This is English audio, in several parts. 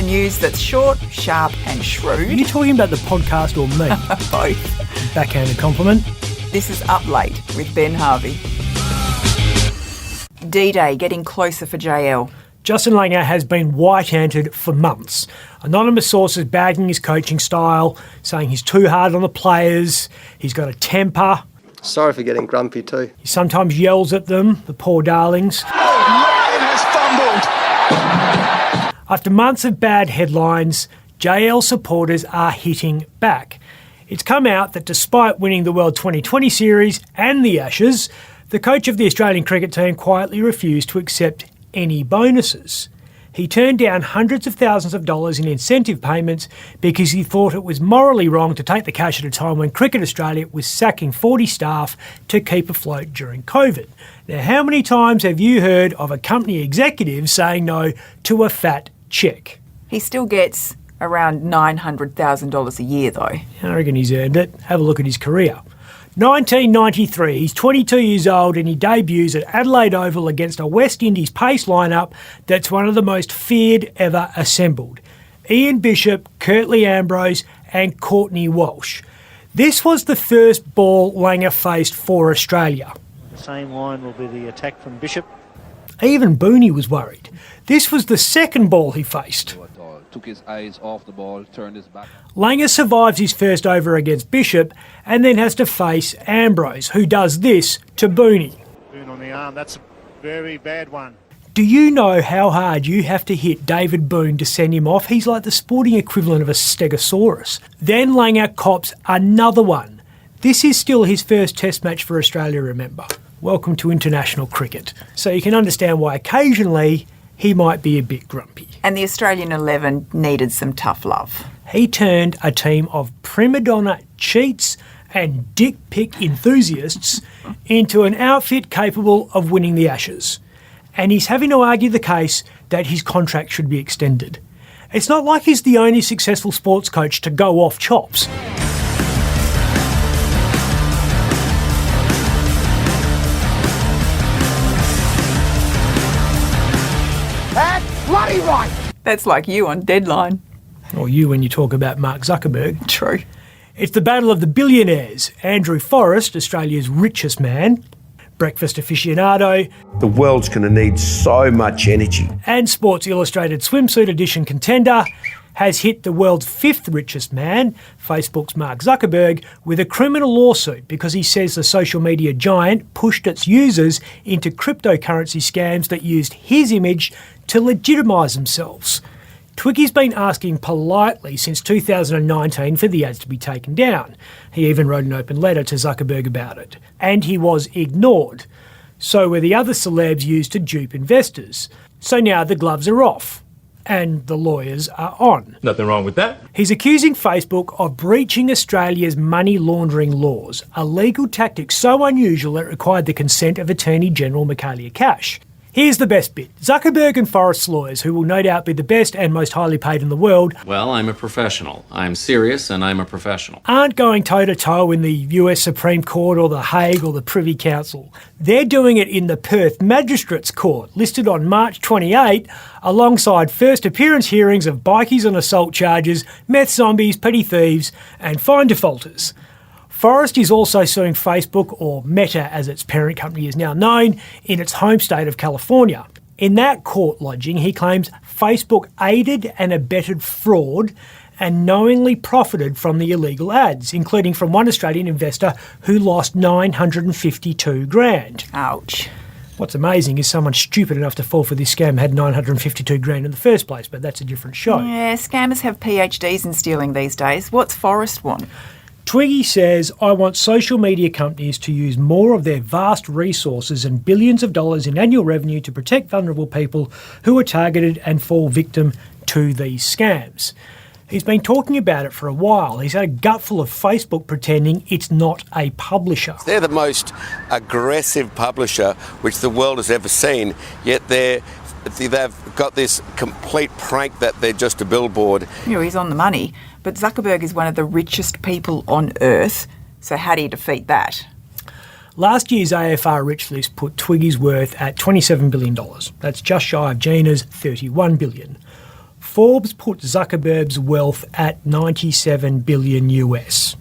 news that's short, sharp and shrewd. Are you talking about the podcast or me? Both. Backhanded compliment. This is Up Late with Ben Harvey. D-Day getting closer for JL. Justin Langer has been white-anted for months. Anonymous sources bagging his coaching style, saying he's too hard on the players, he's got a temper. Sorry for getting grumpy too. He sometimes yells at them, the poor darlings. Oh, Lion has fumbled! After months of bad headlines, JL supporters are hitting back. It's come out that despite winning the World 2020 series and the Ashes, the coach of the Australian cricket team quietly refused to accept any bonuses. He turned down hundreds of thousands of dollars in incentive payments because he thought it was morally wrong to take the cash at a time when Cricket Australia was sacking 40 staff to keep afloat during COVID. Now, how many times have you heard of a company executive saying no to a fat cheque? He still gets around $900,000 a year though. I reckon he's earned it. Have a look at his career. 1993, he's 22 years old and he debuts at Adelaide Oval against a West Indies pace lineup that's one of the most feared ever assembled. Ian Bishop, Curtly Ambrose and Courtney Walsh. This was the first ball Langer faced for Australia. The same line will be the attack from Bishop. Even Booney was worried. This was the second ball he faced. Took his eyes off the ball, turned his back. Langer survives his first over against Bishop and then has to face Ambrose, who does this to Booney. Boone on the arm, that's a very bad one. Do you know how hard you have to hit David Boone to send him off? He's like the sporting equivalent of a stegosaurus. Then Langer cops another one. This is still his first test match for Australia, remember. Welcome to international cricket. So you can understand why occasionally he might be a bit grumpy. And the Australian 11 needed some tough love. He turned a team of prima donna cheats and dick pic enthusiasts into an outfit capable of winning the Ashes. And he's having to argue the case that his contract should be extended. It's not like he's the only successful sports coach to go off chops. That's bloody right! That's like you on Deadline. Or you when you talk about Mark Zuckerberg. True. It's the battle of the billionaires. Andrew Forrest, Australia's richest man, breakfast aficionado, The world's going to need so much energy. and Sports Illustrated swimsuit edition contender, has hit the world's fifth richest man, Facebook's Mark Zuckerberg, with a criminal lawsuit because he says the social media giant pushed its users into cryptocurrency scams that used his image to legitimise themselves. Twiggy's been asking politely since 2019 for the ads to be taken down. He even wrote an open letter to Zuckerberg about it. And he was ignored. So were the other celebs used to dupe investors. So now the gloves are off. And the lawyers are on. Nothing wrong with that. He's accusing Facebook of breaching Australia's money laundering laws, a legal tactic so unusual it required the consent of Attorney General Michaelia Cash. Here's the best bit. Zuckerberg and Forrest's lawyers, who will no doubt be the best and most highly paid in the world, Well, I'm a professional. I'm serious and I'm a professional. aren't going toe-to-toe in the US Supreme Court or the Hague or the Privy Council. They're doing it in the Perth Magistrates Court, listed on March 28, alongside first appearance hearings of bikies on assault charges, meth zombies, petty thieves, and fine defaulters. Forrest is also suing Facebook, or Meta as its parent company is now known, in its home state of California. In that court lodging, he claims Facebook aided and abetted fraud and knowingly profited from the illegal ads, including from one Australian investor who lost $952,000. Ouch. What's amazing is someone stupid enough to fall for this scam had $952,000 in the first place, but that's a different show. Yeah, scammers have PhDs in stealing these days. What's Forrest want? Twiggy says, I want social media companies to use more of their vast resources and billions of dollars in annual revenue to protect vulnerable people who are targeted and fall victim to these scams. He's been talking about it for a while. He's had a gutful of Facebook pretending it's not a publisher. They're the most aggressive publisher which the world has ever seen, yet they've got this complete prank that they're just a billboard. You know, he's on the money, but Zuckerberg is one of the richest people on earth, so how do you defeat that? Last year's AFR Rich List put Twiggy's worth at $27 billion. That's just shy of Gina's $31 billion. Forbes put Zuckerberg's wealth at 97 billion US.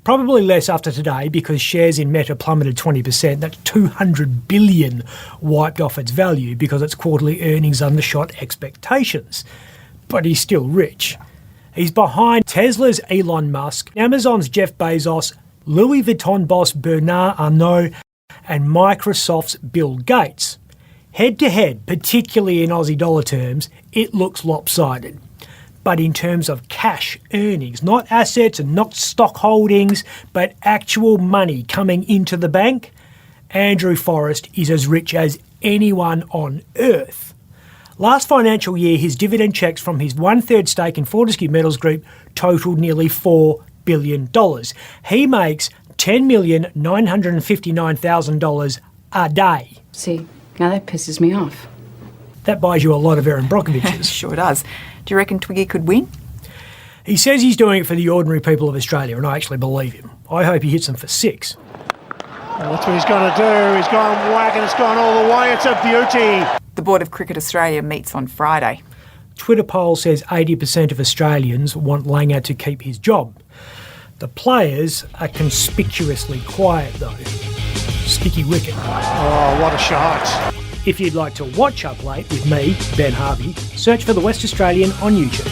Probably less after today because shares in Meta plummeted 20%. That's 200 billion wiped off its value because its quarterly earnings undershot expectations. But he's still rich. He's behind Tesla's Elon Musk, Amazon's Jeff Bezos, Louis Vuitton boss Bernard Arnault, and Microsoft's Bill Gates. Head to head, particularly in Aussie dollar terms, it looks lopsided. But in terms of cash earnings, not assets and not stock holdings, but actual money coming into the bank, Andrew Forrest is as rich as anyone on earth. Last financial year, his dividend checks from his 1/3 stake in Fortescue Metals Group totaled nearly $4 billion. He makes $10,959,000 a day. See, now that pisses me off. That buys you a lot of Erin Brockoviches. Sure does. Do you reckon Twiggy could win? He says he's doing it for the ordinary people of Australia, and I actually believe him. I hope he hits them for 6. Well, that's what he's going to do. He's gone whack and it's gone all the way. It's a beauty. The Board of Cricket Australia meets on Friday. Twitter poll says 80% of Australians want Langer to keep his job. The players are conspicuously quiet though. Sticky wicket. Oh, what a shot. If you'd like to watch Up Late with me, Ben Harvey, search for The West Australian on YouTube.